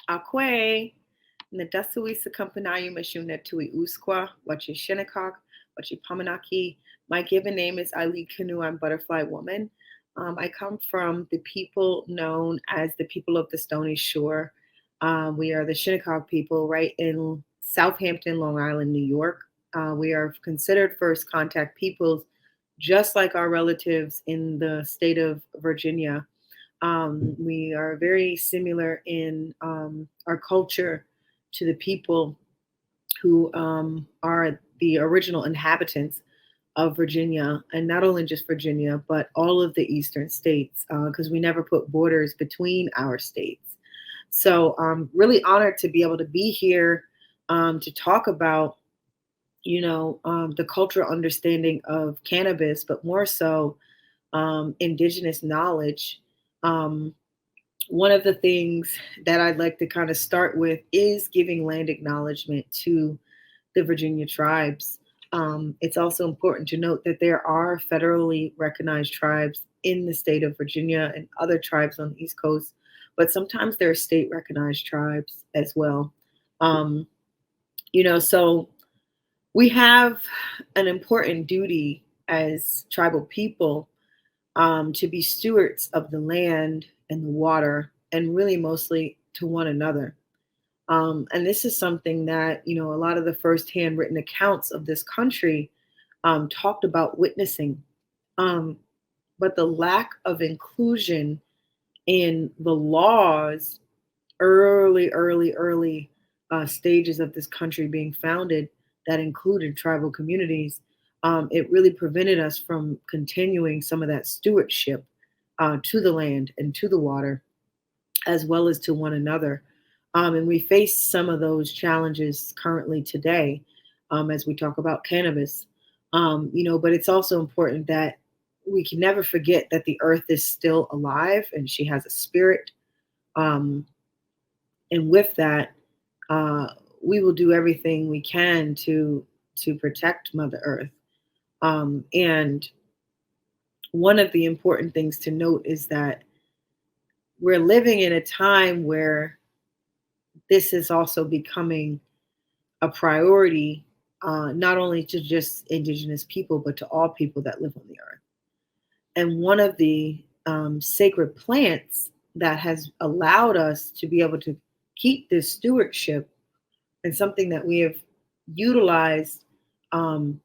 Akwe, Nadasuisa Kampanayu Mashuna Tui Uskwa, Wachi Shinnecock, Wachi Pamanaki. My given name is Eileen Canoe. I'm Butterfly Woman. I come from the people known as the people of the Stony Shore. We are the Shinnecock people right in Southampton, Long Island, New York. We are considered first contact peoples, just like our relatives in the state of Virginia. We are very similar in our culture to the people who are the original inhabitants of Virginia, and not only just Virginia, but all of the eastern states, because we never put borders between our states. So I'm really honored to be able to be here to talk about, the cultural understanding of cannabis, but more so indigenous knowledge. Um, One of the things that I'd like to kind of start with is giving land acknowledgement to the Virginia tribes. It's also important to note that there are federally recognized tribes in the state of Virginia and other tribes on the East Coast, but sometimes there are state recognized tribes as well. Um, so we have an important duty as tribal people to be stewards of the land and the water, and really mostly to one another. And this is something that, a lot of the firsthand written accounts of this country talked about witnessing. Um, but the lack of inclusion in the laws, early stages of this country being founded that included tribal communities, it really prevented us from continuing some of that stewardship to the land and to the water, as well as to one another. And we face some of those challenges currently today as we talk about cannabis. But it's also important that we can never forget that the earth is still alive and she has a spirit. Um, and with that, uh, we will do everything we can to protect Mother Earth. And one of the important things to note is that we're living in a time where this is also becoming a priority, not only to just indigenous people, but to all people that live on the earth. And one of the sacred plants that has allowed us to be able to keep this stewardship, and something that we have utilized um,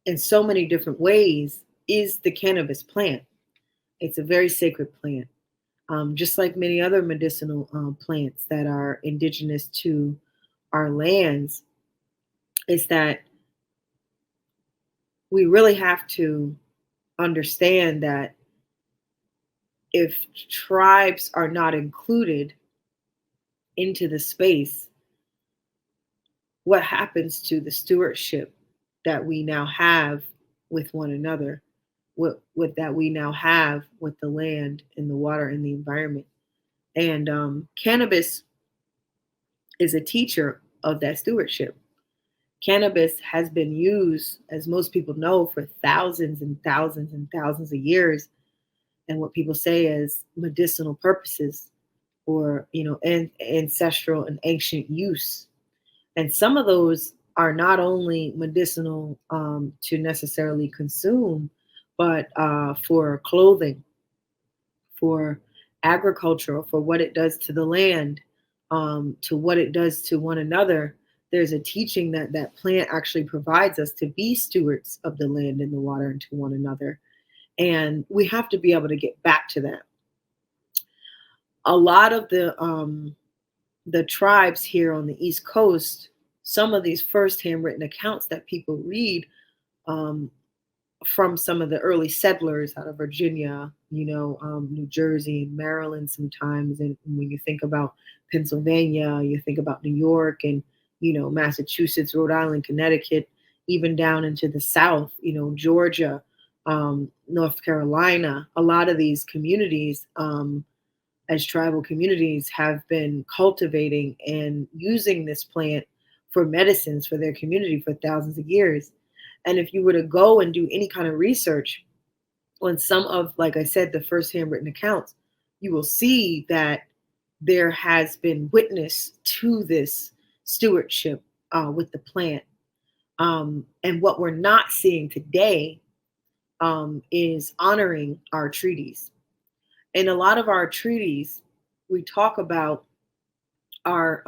in so many different ways, is the cannabis plant. It's a very sacred plant, just like many other medicinal plants that are indigenous to our lands. Is that we really have to understand that if tribes are not included into the space, what happens to the stewardship that we now have with one another, what that we now have with the land and the water and the environment. And cannabis is a teacher of that stewardship. Cannabis has been used, as most people know, for thousands and thousands and thousands of years, and what people say is medicinal purposes, or ancestral and ancient use. And some of those are not only medicinal to necessarily consume, but for clothing, for agriculture, for what it does to the land, to what it does to one another. There's a teaching that that plant actually provides us to be stewards of the land and the water and to one another. And we have to be able to get back to that. A lot of the tribes here on the East Coast, some of these firsthand written accounts that people read um, from some of the early settlers out of Virginia, New Jersey, Maryland sometimes. And when you think about Pennsylvania, you think about New York and, Massachusetts, Rhode Island, Connecticut, even down into the South, Georgia, North Carolina. A lot of these communities, as tribal communities, have been cultivating and using this plant for medicines for their community for thousands of years. And if you were to go and do any kind of research on some of, like I said, the first handwritten accounts, you will see that there has been witness to this stewardship with the plant. And what we're not seeing today is honoring our treaties. In a lot of our treaties, we talk about our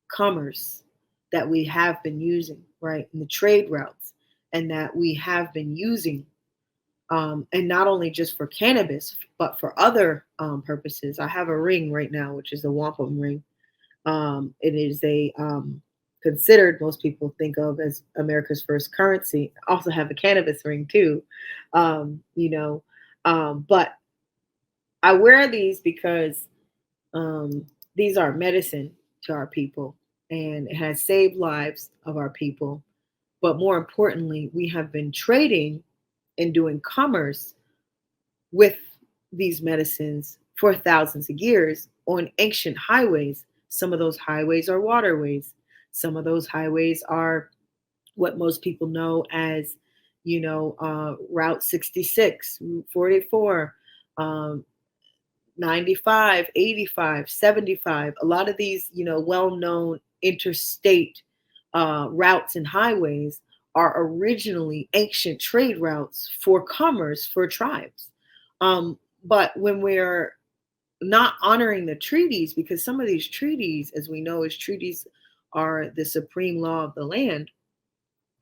commerce that we have been using, right, and the trade routes, and that we have been using, and not only just for cannabis, but for other purposes. I have a ring right now, which is a wampum ring. It is a considered, most people think of as America's first currency. I also have a cannabis ring too, you know. But I wear these because these are medicine to our people, and it has saved lives of our people. But more importantly, we have been trading and doing commerce with these medicines for thousands of years on ancient highways. Some of those highways are waterways. Some of those highways are what most people know as, Route 66, Route 44, um, 95, 85, 75. A lot of these, well known interstate routes and highways are originally ancient trade routes for commerce for tribes. But when we're not honoring the treaties, because some of these treaties, as we know, as treaties are the supreme law of the land,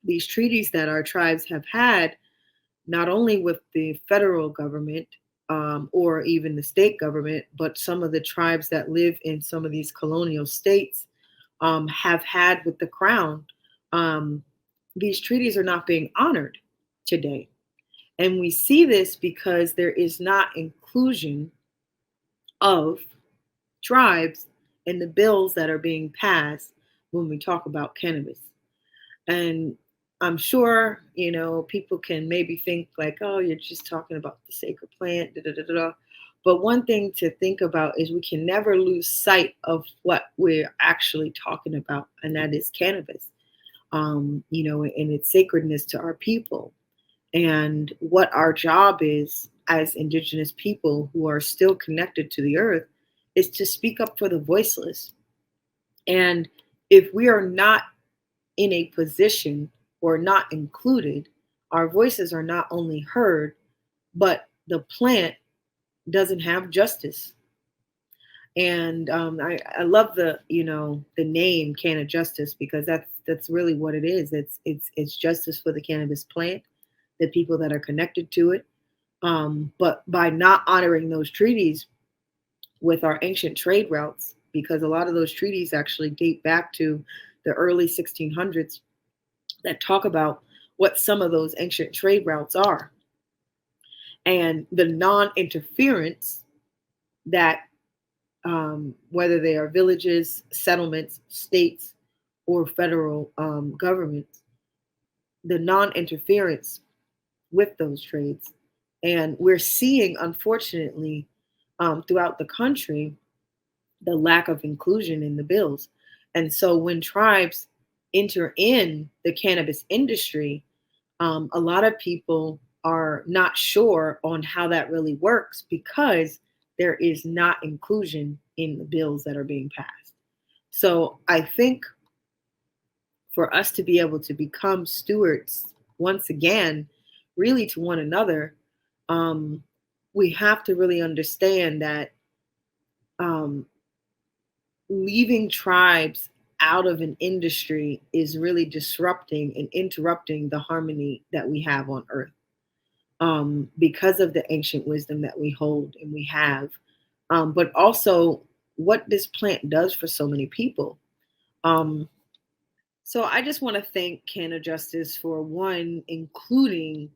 these treaties that our tribes have had, not only with the federal government or even the state government, but some of the tribes that live in some of these colonial states have had with the crown. Um, these treaties are not being honored today. And we see this because there is not inclusion of tribes in the bills that are being passed when we talk about cannabis. And I'm sure, people can maybe think like, oh, you're just talking about the sacred plant, da, da, da, da, da. But one thing to think about is we can never lose sight of what we're actually talking about, and that is cannabis, and its sacredness to our people, and what our job is as Indigenous people who are still connected to the earth is to speak up for the voiceless. And if we are not in a position or not included, our voices are not only heard, but the plant doesn't have justice. And I love the name Canna Justice, because that's really what it is. It's justice for the cannabis plant, the people that are connected to it. But by not honoring those treaties with our ancient trade routes, because a lot of those treaties actually date back to the early 1600s, that talk about what some of those ancient trade routes are, and the non-interference that, whether they are villages, settlements, states, or federal governments, the non-interference with those trades. And we're seeing, unfortunately, throughout the country, the lack of inclusion in the bills. And so when tribes enter in the cannabis industry, a lot of people are not sure on how that really works because there is not inclusion in the bills that are being passed. So I think for us to be able to become stewards once again, really to one another, um, we have to really understand that um, leaving tribes out of an industry is really disrupting and interrupting the harmony that we have on earth, because of the ancient wisdom that we hold and we have, but also what this plant does for so many people. Um, so I just want to thank Canna Justice for one, including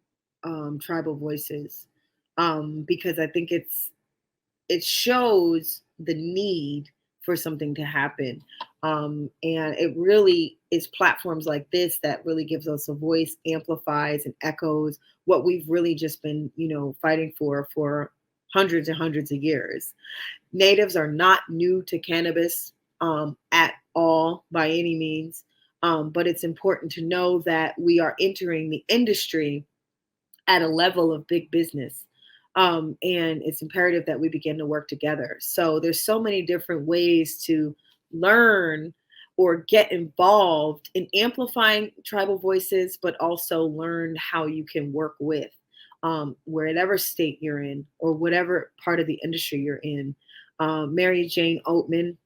tribal voices, because I think it shows the need for something to happen. And it really is platforms like this that really gives us a voice, amplifies and echoes what we've really just been, fighting for hundreds and hundreds of years. Natives are not new to cannabis at all by any means. But it's important to know that we are entering the industry at a level of big business. And it's imperative that we begin to work together. So there's so many different ways to learn or get involved in amplifying tribal voices, but also learn how you can work with wherever state you're in or whatever part of the industry you're in. Mary Jane Oatman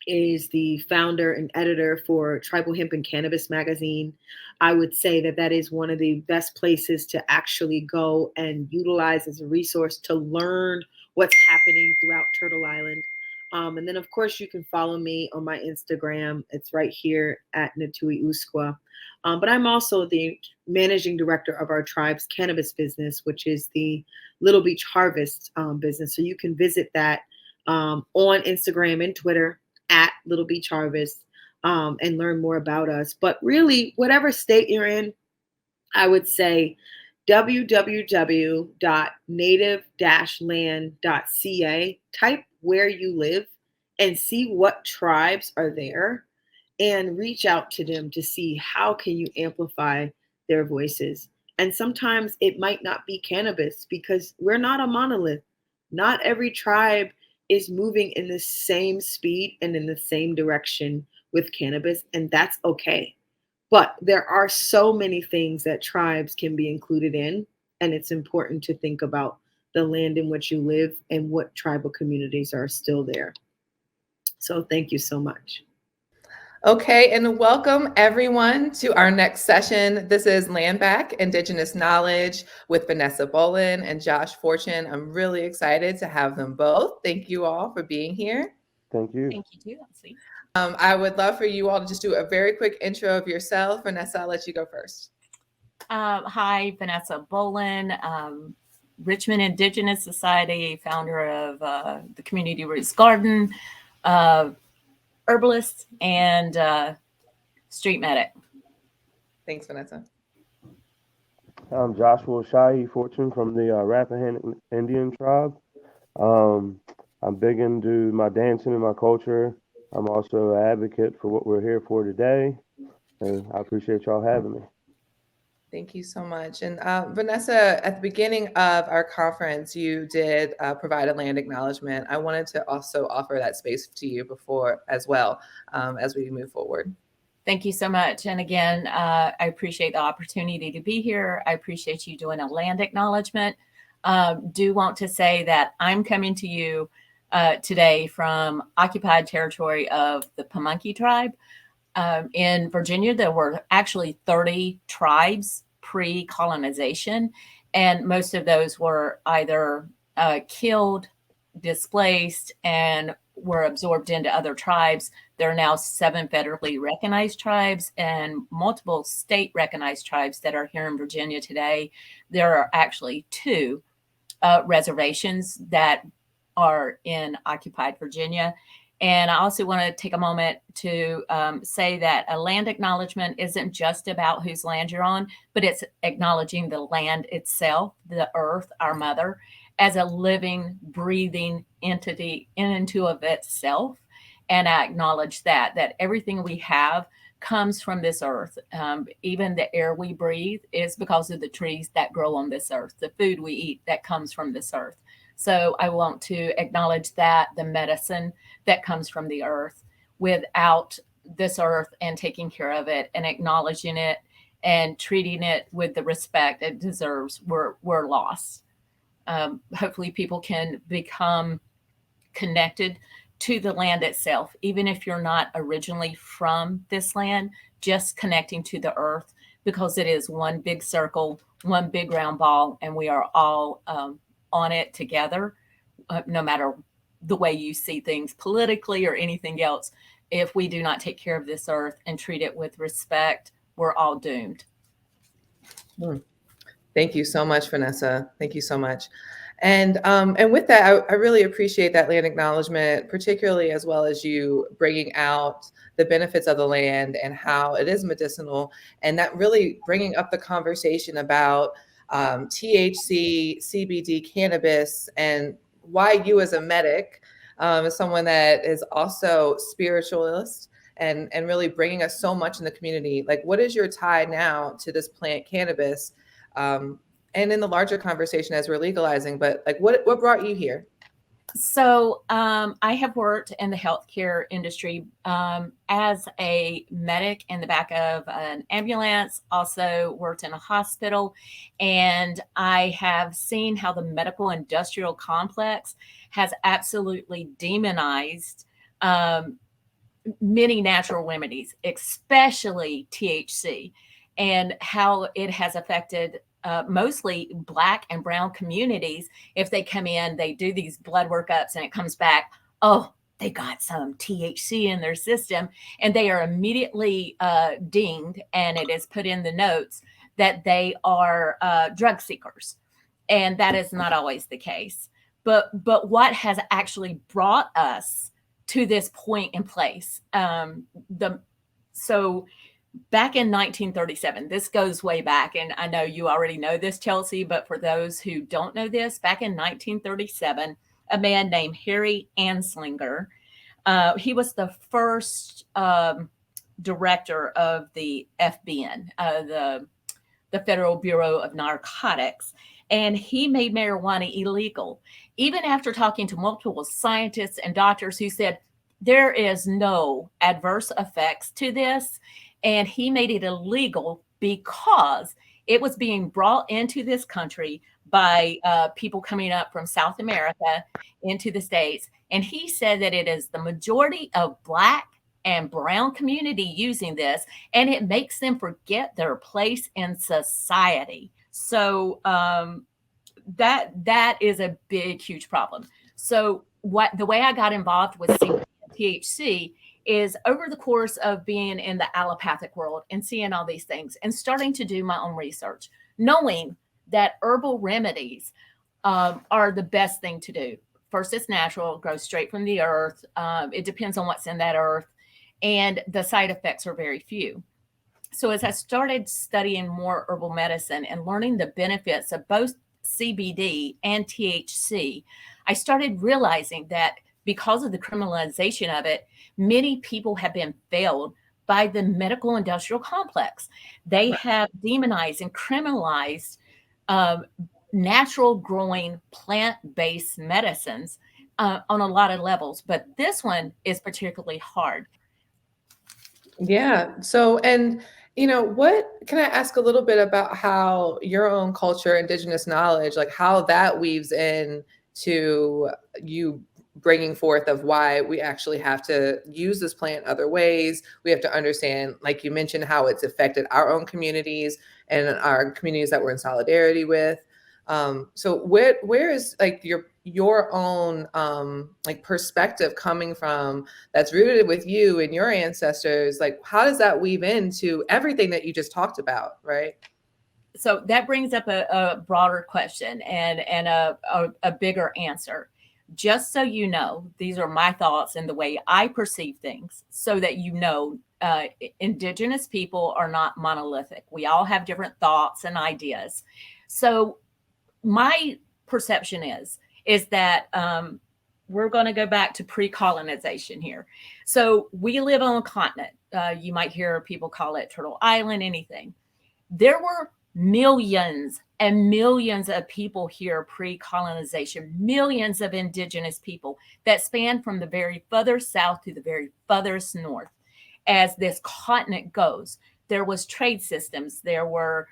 is the founder and editor for Tribal Hemp and Cannabis magazine. I would say that that is one of the best places to actually go and utilize as a resource to learn what's happening throughout Turtle Island. And then, of course, you can follow me on my Instagram. It's right here at Natui Usqua. But I'm also the managing director of our tribe's cannabis business, which is the Little Beach Harvest business. So you can visit that on Instagram and Twitter at Little Beach Harvest and learn more about us. But really, whatever state you're in, I would say www.native-land.ca. Type where you live and see what tribes are there and reach out to them to see how can you amplify their voices. And sometimes it might not be cannabis because we're not a monolith. Not every tribe is moving in the same speed and in the same direction with cannabis, and that's okay. But there are so many things that tribes can be included in, and it's important to think about the land in which you live and what tribal communities are still there. So thank you so much. Okay, and welcome everyone to our next session. This is Land Back, Indigenous Knowledge with Vanessa Bolin and Josh Fortune. I'm really excited to have them both. Thank you all for being here. Thank you. Thank you too, Leslie. I would love for you all to just do a very quick intro of yourself. Vanessa, I'll let you go first. Hi, Vanessa Bolin, Richmond Indigenous Society, founder of the Community Roots Garden, herbalist, and street medic. Thanks, Vanessa. I'm Joshua Shahi Fortune from the Rappahannock Indian tribe. I'm big into my dancing and my culture. I'm also an advocate for what we're here for today, and I appreciate y'all having me. Thank you so much. And Vanessa, at the beginning of our conference, you did provide a land acknowledgement. I wanted to also offer that space to you before as well as we move forward. Thank you so much. And again, I appreciate the opportunity to be here. I appreciate you doing a land acknowledgement. Do want to say that I'm coming to you today from occupied territory of the Pamunkey tribe. In Virginia, there were actually 30 tribes pre-colonization, and most of those were either killed, displaced, and were absorbed into other tribes. There are now 7 federally recognized tribes and multiple state recognized tribes that are here in Virginia today. There are actually 2 reservations that are in occupied Virginia. And I also want to take a moment to say that a land acknowledgement isn't just about whose land you're on, but it's acknowledging the land itself, the earth, our mother, as a living, breathing entity in and to of itself. And I acknowledge that everything we have comes from this earth. Even the air we breathe is because of the trees that grow on this earth, the food we eat that comes from this earth. So I want to acknowledge that the medicine that comes from the earth. Without this earth and taking care of it and acknowledging it and treating it with the respect it deserves, we're lost. Hopefully people can become connected to the land itself, even if you're not originally from this land, just connecting to the earth, because it is one big circle, one big round ball, and we are all on it together, no matter the way you see things politically or anything else. If we do not take care of this earth and treat it with respect, we're all doomed. Thank you so much, Vanessa. Thank you so much. And with that, I really appreciate that land acknowledgement, particularly as well as you bringing out the benefits of the land and how it is medicinal, and that really bringing up the conversation about THC, CBD, cannabis, and why you as a medic, as someone that is also spiritualist and really bringing us so much in the community, like what is your tie now to this plant cannabis? and in the larger conversation as we're legalizing, but like what brought you here? So I have worked in the healthcare industry as a medic in the back of an ambulance, also worked in a hospital, and I have seen how the medical industrial complex has absolutely demonized many natural remedies, especially THC, and how it has affected mostly Black and brown communities. If they come in, they do these blood workups and it comes back, oh, they got some THC in their system, and they are immediately dinged, and it is put in the notes that they are drug seekers. And that is not always the case. But what has actually brought us to this point in place? So back in 1937, this goes way back, and I know you already know this, Chelsea, but for those who don't know this, back in 1937, a man named Harry Anslinger, he was the first director of the FBN, the Federal Bureau of Narcotics, and he made marijuana illegal, even after talking to multiple scientists and doctors who said there is no adverse effects to this. And he made it illegal because it was being brought into this country by people coming up from South America into the States. And he said that it is the majority of Black and brown community using this, and it makes them forget their place in society. So that is a big, huge problem. So the way I got involved with THC is over the course of being in the allopathic world and seeing all these things and starting to do my own research, knowing that herbal remedies are the best thing to do. First, it's natural, it grows straight from the earth. It depends on what's in that earth, and the side effects are very few. So as I started studying more herbal medicine and learning the benefits of both CBD and THC, I started realizing that because of the criminalization of it, many people have been failed by the medical industrial complex. They have demonized and criminalized natural growing plant-based medicines on a lot of levels. But this one is particularly hard. Yeah. So, and what can I ask a little bit about how your own culture, indigenous knowledge, like how that weaves in to you bringing forth of why we actually have to use this plant other ways. We have to understand, like you mentioned, how it's affected our own communities and our communities that we're in solidarity with. So where is like your own like perspective coming from that's rooted with you and your ancestors? Like, how does that weave into everything that you just talked about, right? So that brings up a broader question and a bigger answer. Just so you know, these are my thoughts and the way I perceive things, so that indigenous people are not monolithic. We all have different thoughts and ideas. So my perception is that we're going to go back to pre-colonization here. So we live on a continent. You might hear people call it Turtle Island, anything. There were millions and millions of people here pre-colonization, millions of indigenous people that span from the very furthest south to the very furthest north. As this continent goes, there was trade systems, there were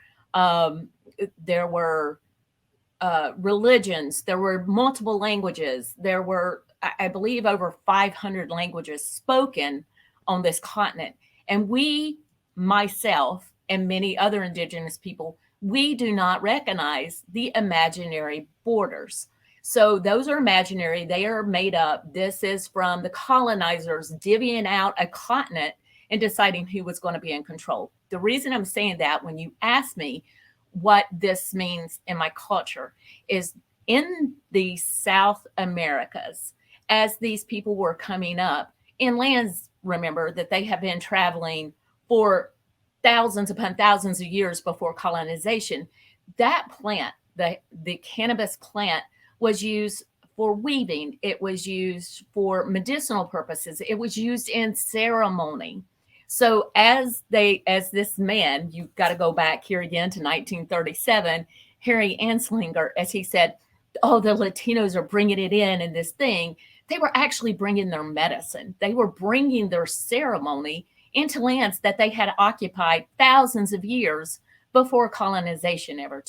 religions, there were multiple languages, there were, I believe, over 500 languages spoken on this continent. And we, myself, and many other indigenous people, we do not recognize the imaginary borders. So those are imaginary. They are made up. This is from the colonizers divvying out a continent and deciding who was going to be in control. The reason I'm saying that, when you ask me what this means in my culture, is in the South Americas, as these people were coming up in lands, remember, that they have been traveling for thousands upon thousands of years before colonization, that plant, the cannabis plant, was used for weaving. It was used for medicinal purposes. It was used in ceremony. So as this man, you've got to go back here again to 1937, Harry Anslinger, as he said, oh, the Latinos are bringing it in this thing. They were actually bringing their medicine. They were bringing their ceremony into lands that they had occupied thousands of years before colonization ever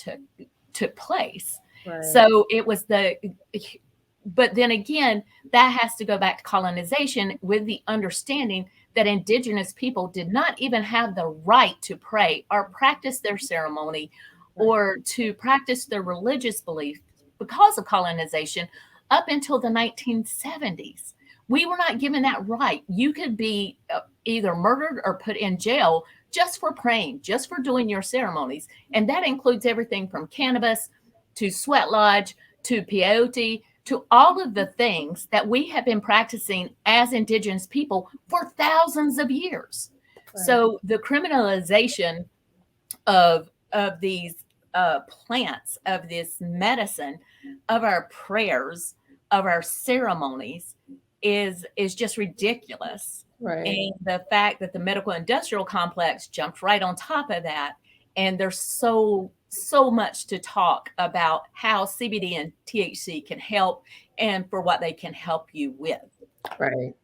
took place. Right. So it was but then again, that has to go back to colonization with the understanding that indigenous people did not even have the right to pray or practice their ceremony or to practice their religious belief because of colonization up until the 1970s. We were not given that right. You could be either murdered or put in jail just for praying, just for doing your ceremonies. And that includes everything from cannabis to sweat lodge to peyote to all of the things that we have been practicing as indigenous people for thousands of years. Right. So the criminalization of these plants, of this medicine, of our prayers, of our ceremonies is just ridiculous. Right. And the fact that the medical industrial complex jumped right on top of that, and there's so much to talk about how CBD and THC can help and for what they can help you with. Right.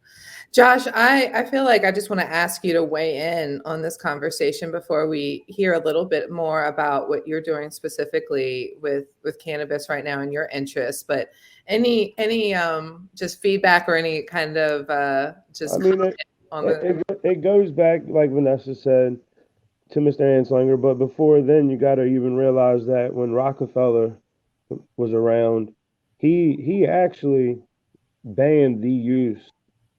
Josh, I feel like I just want to ask you to weigh in on this conversation before we hear a little bit more about what you're doing specifically with cannabis right now and your interests. But any just feedback or any kind of just I mean, it goes back, like Vanessa said, to Mr. Anslinger, but before then, you got to even realize that when Rockefeller was around, he actually banned the use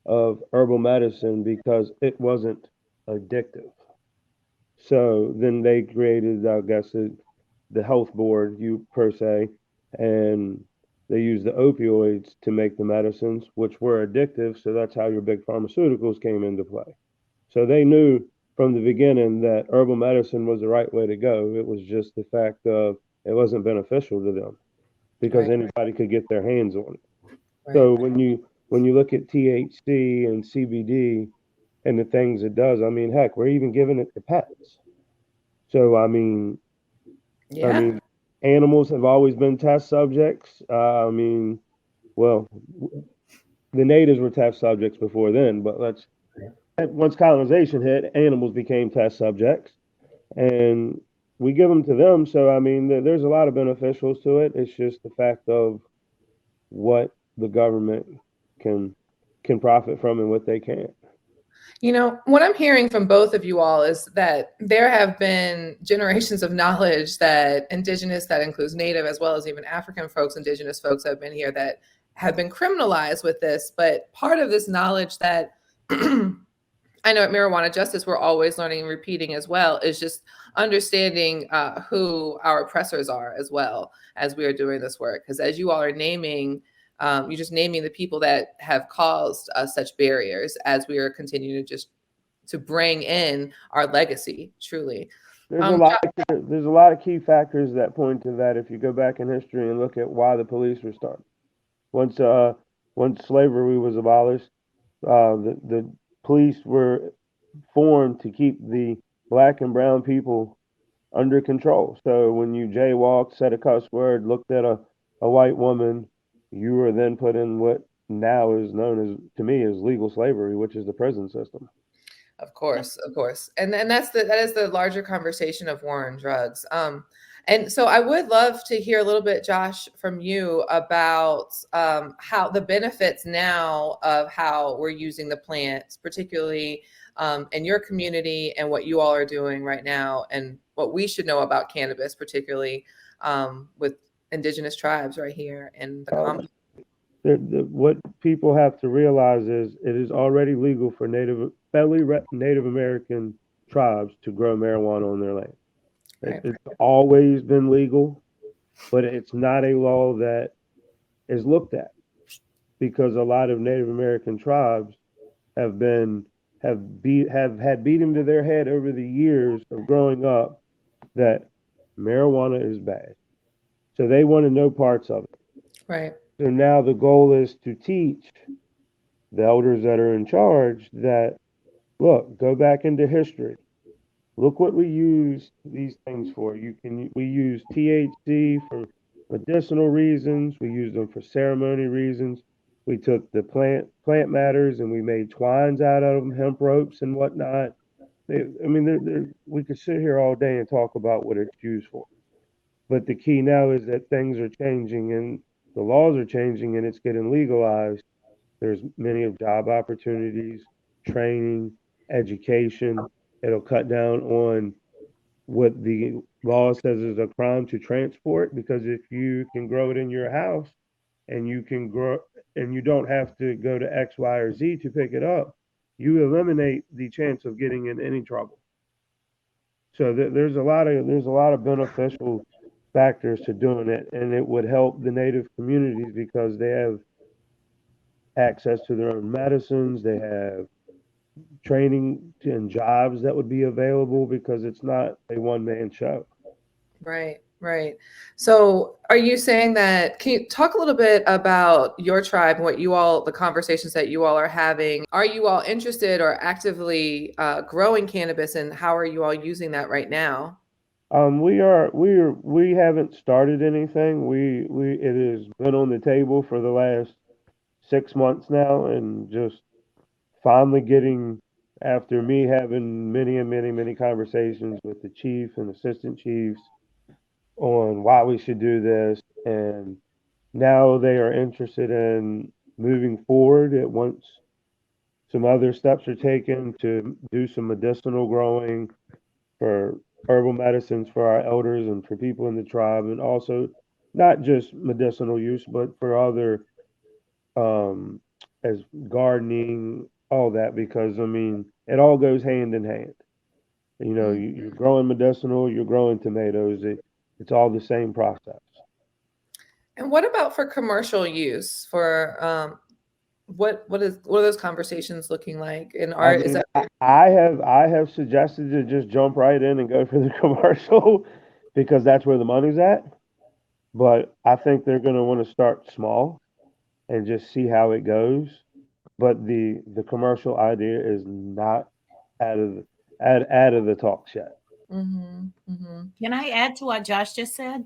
of herbal medicine because it wasn't addictive. So then they created, I guess, the health board, per se, and they used the opioids to make the medicines, which were addictive. So that's how your big pharmaceuticals came into play. So they knew from the beginning that herbal medicine was the right way to go. It was just the fact of it wasn't beneficial to them because anybody could get their hands on it. Right. So when you look at THC and CBD and the things it does, I mean, heck, we're even giving it to pets. So I mean, animals have always been test subjects. The natives were test subjects before then, but once colonization hit, animals became test subjects, and we give them to them. So, I mean, there's a lot of beneficials to it. It's just the fact of what the government can profit from and what they can't. You know, what I'm hearing from both of you all is that there have been generations of knowledge that indigenous, that includes Native as well as even African folks, indigenous folks have been here that have been criminalized with this. But part of this knowledge that I know at Marijuana Justice, we're always learning and repeating as well, is just understanding who our oppressors are as well as we are doing this work. Because as you all are naming, you're just naming the people that have caused such barriers as we are continuing to bring in our legacy, truly. There's a lot of key factors that point to that if you go back in history and look at why the police were started. Once slavery was abolished, the police were formed to keep the Black and brown people under control. So when you jaywalked, said a cuss word, looked at a white woman, you were then put in what now is known as, to me, as legal slavery, which is the prison system. Of course. And that is the larger conversation of war on drugs. And so I would love to hear a little bit, Josh, from you about how the benefits now of how we're using the plants, particularly in your community, and what you all are doing right now, and what we should know about cannabis, particularly with indigenous tribes right here in the Commonwealth. What people have to realize is it is already legal for Native American tribes to grow marijuana on their land. It's always been legal, but it's not a law that is looked at because a lot of Native American tribes have had beaten to their head over the years of growing up that marijuana is bad. So they want to know parts of it. Right. So now the goal is to teach the elders that are in charge that, look, go back into history. look what we use these things for. We use THC for medicinal reasons. We use them for ceremony reasons. We took the plant matters and we made twines out of them, hemp ropes and whatnot. We could sit here all day and talk about what it's used for. But the key now is that things are changing and the laws are changing and it's getting legalized. There's many of job opportunities, training, education. It'll cut down on what the law says is a crime to transport, because if you can grow it in your house and you can grow and you don't have to go to X, Y, or Z to pick it up, you eliminate the chance of getting in any trouble. So there's a lot of beneficial factors to doing it, and it would help the native communities because they have access to their own medicines. They have training and jobs that would be available because it's not a one-man show. Right, right. So are you saying that, can you talk a little bit about your tribe, what you all, the conversations that you all are having? Are you all interested or actively growing cannabis, and how are you all using that right now? We haven't started anything. It has been on the table for the last 6 months now, and just finally getting, after me having many and many conversations with the chief and assistant chiefs on why we should do this, and now they are interested in moving forward. At once some other steps are taken to do some medicinal growing for herbal medicines for our elders and for people in the tribe, and also not just medicinal use, but for other um, as gardening, all that, because I mean, it all goes hand in hand. You know, you're growing medicinal, you're growing tomatoes. It's all the same process. And what about for commercial use? For what are those conversations looking like? And I is mean, that I have suggested to just jump right in and go for the commercial because that's where the money's at. But I think they're going to want to start small and just see how it goes. But the commercial idea is not out of out of the talks yet. Mm-hmm, mm-hmm. Can I add to what Josh just said?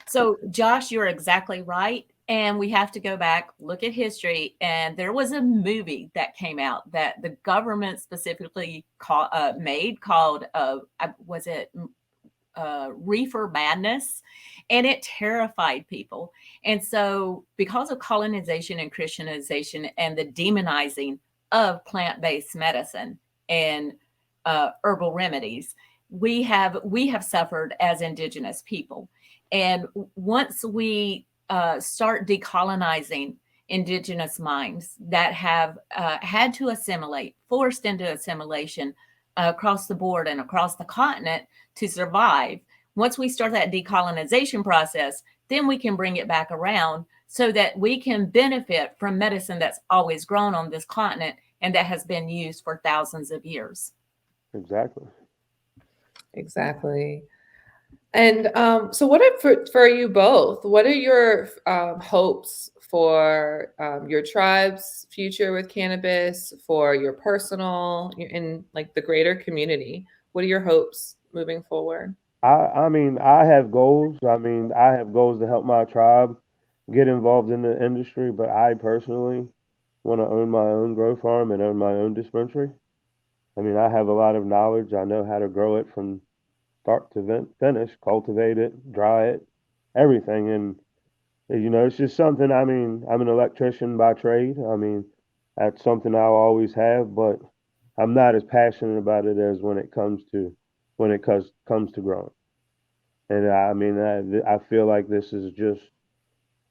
So, Josh, you're exactly right. And we have to go back, look at history. And there was a movie that came out that the government specifically made called, was it Reefer Madness? And it terrified people. And so, because of colonization and Christianization and the demonizing of plant based medicine and herbal remedies, we have suffered as Indigenous people. And once we start decolonizing Indigenous minds that have had to assimilate, forced into assimilation across the board and across the continent to survive, once we start that decolonization process, then we can bring it back around so that we can benefit from medicine that's always grown on this continent and that has been used for thousands of years. Exactly. Exactly. And so what for you both, what are your hopes for your tribe's future with cannabis, for your personal, in like the greater community? What are your hopes moving forward? I mean, I have goals. I mean, I have goals to help my tribe get involved in the industry, but I personally want to own my own grow farm and own my own dispensary. I mean, I have a lot of knowledge. I know how to grow it from start to finish, cultivate it, dry it, everything. And, you know, it's just something, I mean, I'm an electrician by trade. I mean, that's something I'll always have, but I'm not as passionate about it as when it comes to comes to growing. And I mean, I feel like this is just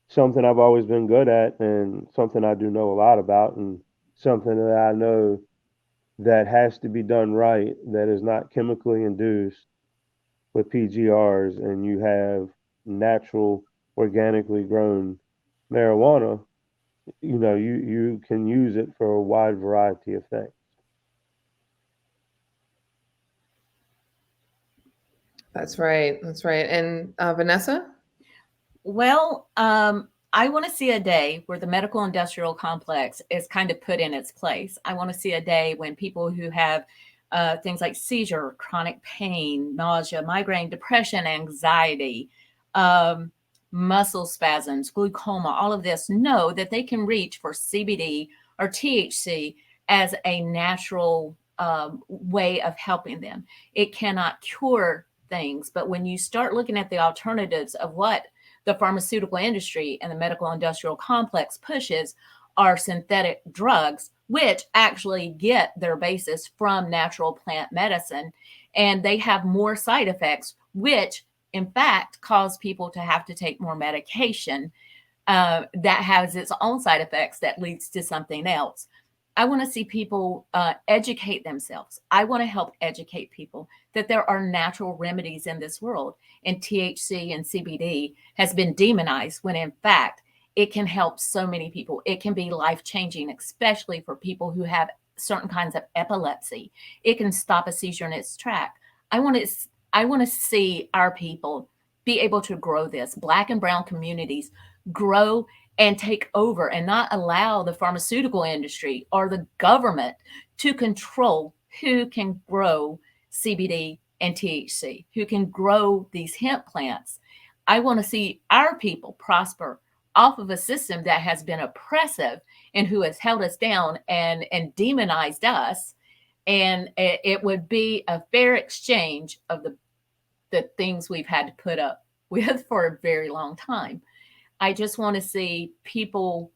something I've always been good at and something I do know a lot about, and something that I know that has to be done right, that is not chemically induced with PGRs, and you have natural, organically grown marijuana. You know, you can use it for a wide variety of things. That's right. That's right. And Vanessa? Well, I want to see a day where the medical industrial complex is kind of put in its place. I want to see a day when people who have things like seizure, chronic pain, nausea, migraine, depression, anxiety, muscle spasms, glaucoma, all of this, know that they can reach for CBD or THC as a natural way of helping them. It cannot cure things, but when you start looking at the alternatives of what the pharmaceutical industry and the medical industrial complex pushes are synthetic drugs, which actually get their basis from natural plant medicine, and they have more side effects, which in fact cause people to have to take more medication that has its own side effects that leads to something else. I want to see people educate themselves. I want to help educate people that there are natural remedies in this world, and THC and CBD has been demonized when in fact it can help so many people. It can be life-changing, especially for people who have certain kinds of epilepsy. It can stop a seizure in its track. I want to see our people be able to grow this. Black and brown communities grow and take over and not allow the pharmaceutical industry or the government to control who can grow CBD and THC, who can grow these hemp plants. I want to see our people prosper off of a system that has been oppressive and who has held us down and demonized us. And it would be a fair exchange of the things we've had to put up with for a very long time. I just want to see people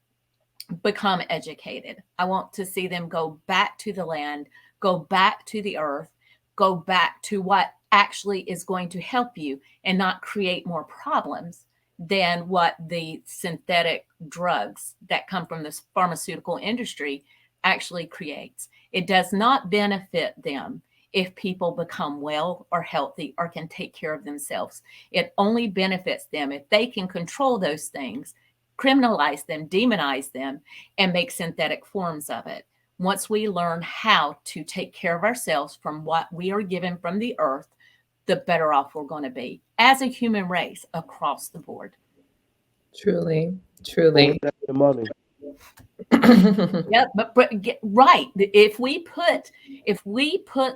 become educated. I want to see them go back to the land, go back to the earth, go back to what actually is going to help you and not create more problems than what the synthetic drugs that come from this pharmaceutical industry actually creates. It does not benefit them if people become well or healthy or can take care of themselves. It only benefits them if they can control those things, criminalize them, demonize them, and make synthetic forms of it. Once we learn how to take care of ourselves from what we are given from the earth, the better off we're going to be as a human race across the board. Truly, truly. The money. Yep, but right. If we put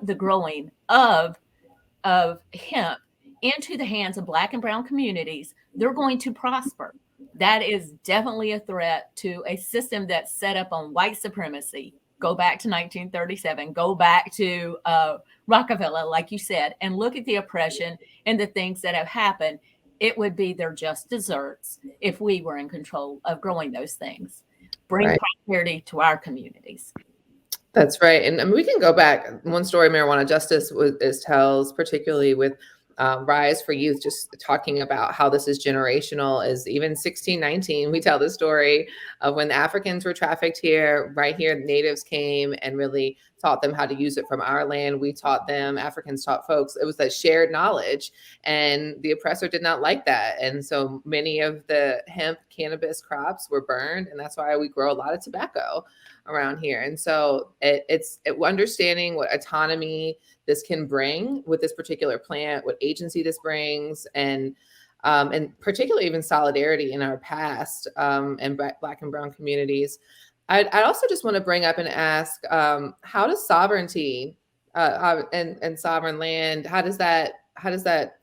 the growing of hemp into the hands of Black and brown communities, they're going to prosper. That is definitely a threat to a system that's set up on white supremacy. Go back to 1937, go back to Rockefeller, like you said, and look at the oppression and the things that have happened. It would be their just desserts if we were in control of growing those things. Bring prosperity to our communities. That's right. And we can go back. One story Marijuana Justice tells, particularly with Rise for Youth, just talking about how this is generational, is even 1619. We tell the story of when the Africans were trafficked here, right here, natives came and really taught them how to use it from our land. We taught them, Africans taught folks. It was that shared knowledge, and the oppressor did not like that. And so many of the hemp cannabis crops were burned, and that's why we grow a lot of tobacco around here. And so it's understanding what autonomy this can bring with this particular plant, what agency this brings, and particularly even solidarity in our past and Black and brown communities. I'd also just want to bring up and ask, how does sovereignty and sovereign land, how does that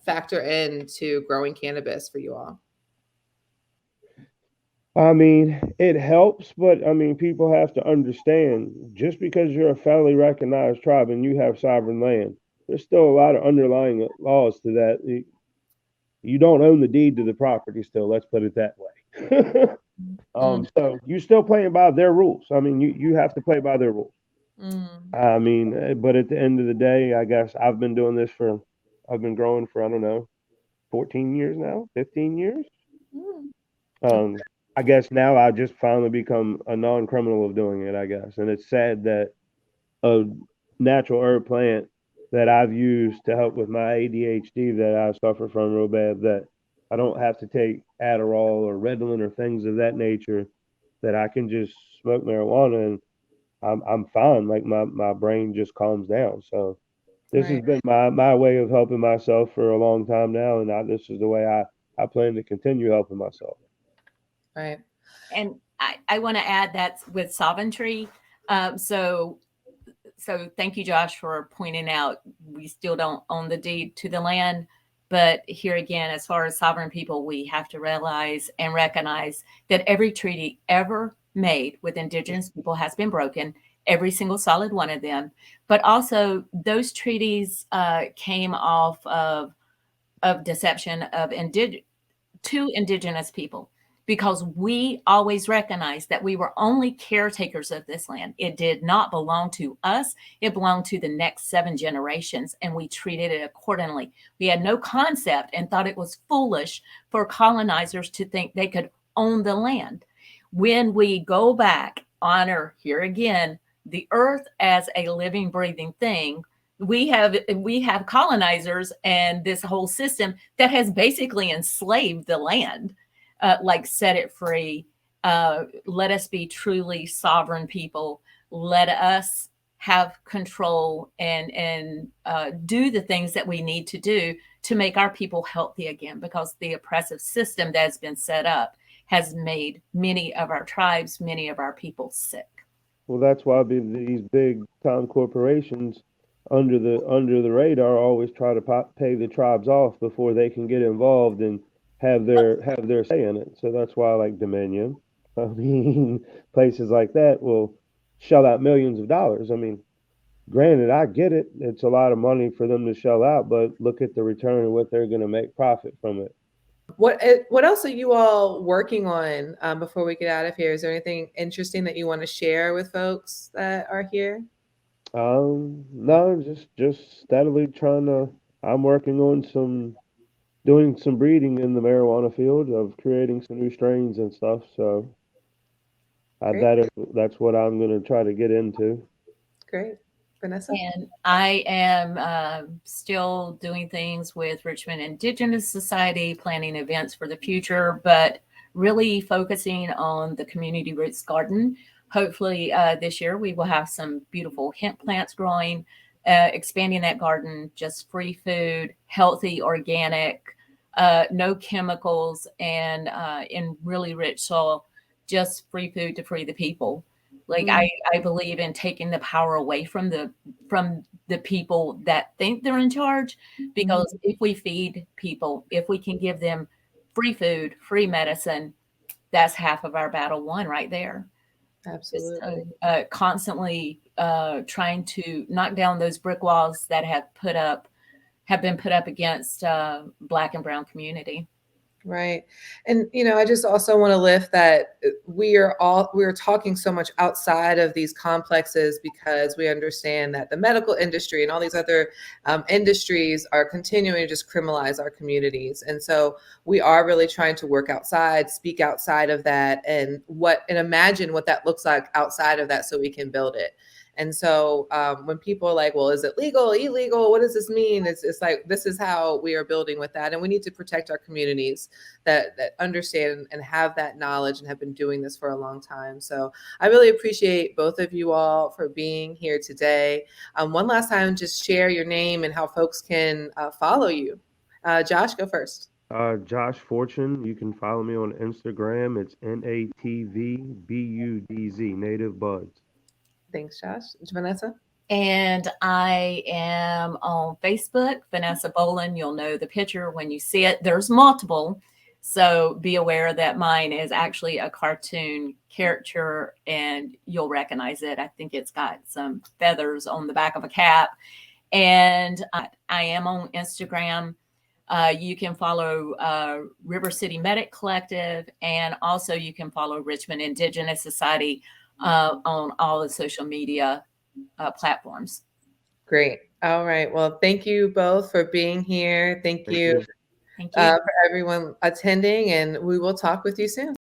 factor into growing cannabis for you all? I mean, it helps, but I mean, people have to understand, just because you're a federally recognized tribe and you have sovereign land, there's still a lot of underlying laws to that. You don't own the deed to the property still, let's put it that way. So you're still playing by their rules. I mean, you have to play by their rules. I mean, but at the end of the day, I guess I've been growing for, I don't know, 14 years now, 15 years. I guess now I just finally become a non-criminal of doing it, I guess. And it's sad that a natural herb plant that I've used to help with my ADHD that I suffer from real bad, that I don't have to take Adderall or Ritalin or things of that nature, that I can just smoke marijuana and I'm fine. Like my brain just calms down. So this has been my way of helping myself for a long time now. And this is the way I plan to continue helping myself. And I want to add that with sovereignty. So so thank you, Josh, for pointing out we still don't own the deed to the land. But here again, as far as sovereign people, we have to realize and recognize that every treaty ever made with indigenous people has been broken, every single solid one of them. But also, those treaties came off of deception of to indigenous people, because we always recognized that we were only caretakers of this land. It did not belong to us. It belonged to the next 7 generations, and we treated it accordingly. We had no concept and thought it was foolish for colonizers to think they could own the land. When we go back, honor, here again, the earth as a living, breathing thing, we have colonizers and this whole system that has basically enslaved the land. Like set it free. Let us be truly sovereign people. Let us have control and do the things that we need to do to make our people healthy again, because the oppressive system that has been set up has made many of our tribes, many of our people sick. Well, that's why these big time corporations under the radar always try to pay the tribes off before they can get involved and have their say in it. So that's why, like Dominion, I mean, places like that will shell out millions of dollars. I mean, granted, I get it; it's a lot of money for them to shell out, but look at the return and what they're going to make profit from it. What else are you all working on before we get out of here? Is there anything interesting that you want to share with folks that are here? No, just steadily trying to. I'm working on doing some breeding in the marijuana field of creating some new strains and stuff. So that's what I'm going to try to get into. Great. Vanessa? And I am still doing things with Richmond Indigenous Society, planning events for the future, but really focusing on the Community Roots Garden. Hopefully this year we will have some beautiful hemp plants growing, expanding that garden, just free food, healthy, organic, no chemicals, and in really rich soil, just free food to free the people. Like I believe in taking the power away from the people that think they're in charge, because if we feed people, if we can give them free food, free medicine, that's half of our battle won right there. Absolutely. Just, constantly trying to knock down those brick walls that have been put up against Black and Brown community. Right. And, I just also want to lift that we're talking so much outside of these complexes, because we understand that the medical industry and all these other industries are continuing to just criminalize our communities. And so we are really trying to work outside, speak outside of that, and imagine what that looks like outside of that, so we can build it. And so when people are like, well, is it legal, illegal? What does this mean? It's like, this is how we are building with that. And we need to protect our communities that understand and have that knowledge and have been doing this for a long time. So I really appreciate both of you all for being here today. One last time, just share your name and how folks can follow you. Josh, go first. Josh Fortune. You can follow me on Instagram. It's NATVBUDZ, Native Buds. Thanks, Josh. Vanessa? And I am on Facebook, Vanessa Boland. You'll know the picture when you see it. There's multiple, so be aware that mine is actually a cartoon character, and you'll recognize it. I think it's got some feathers on the back of a cap. And I am on Instagram. You can follow River City Medic Collective, and also you can follow Richmond Indigenous Society on all the social media platforms. Great. All right. Well, thank you both for being here. Thank you. Thank you. For everyone attending, and we will talk with you soon.